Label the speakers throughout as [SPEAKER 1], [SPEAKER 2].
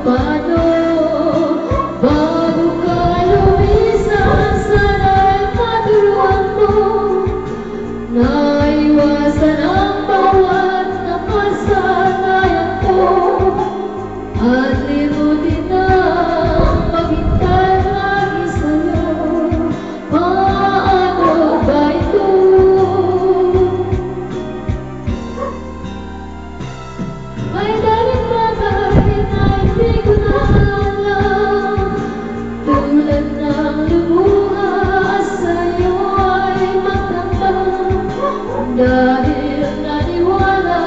[SPEAKER 1] paano bago ka lumisan, sana'y maturuan mo naiwasan ang bawat nakasanayan ko at limutin na maghintay lagi sa'yo. Paano ba ito? May daling bagay na hindi ko na alam, tulad ng lumuhas sa'yo ay magtambang. Dahil naniwala,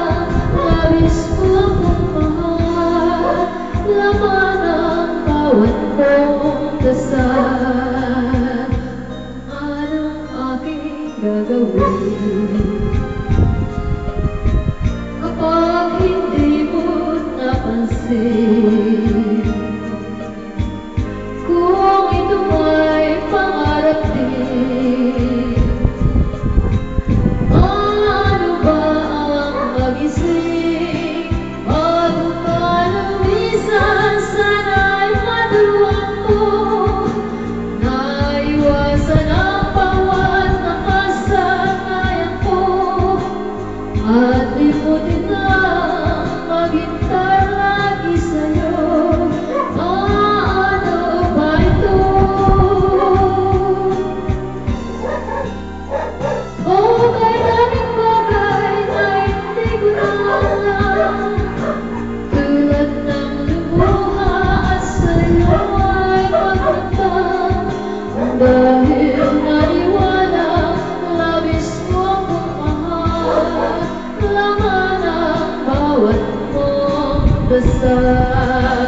[SPEAKER 1] labis mo akong mahal, laman ang bawat mong dasal. Anong aking gagawin kapag hindi mo napansin? Kung ito ay pangarap din, ano ba ang magising bago ka lumisan? Sana'y maturuan mo naiwasan ang bawat nakasanayan ko at limutin na maghintay lagi sa'yo. Paano ba ito? Oh, may daming bagay na hindi ko na alam, tulad ng lumuhas sa'yo ay magtambang. Dahil naniwala, labis mo akong mahal, laman ang bawat mong dasal.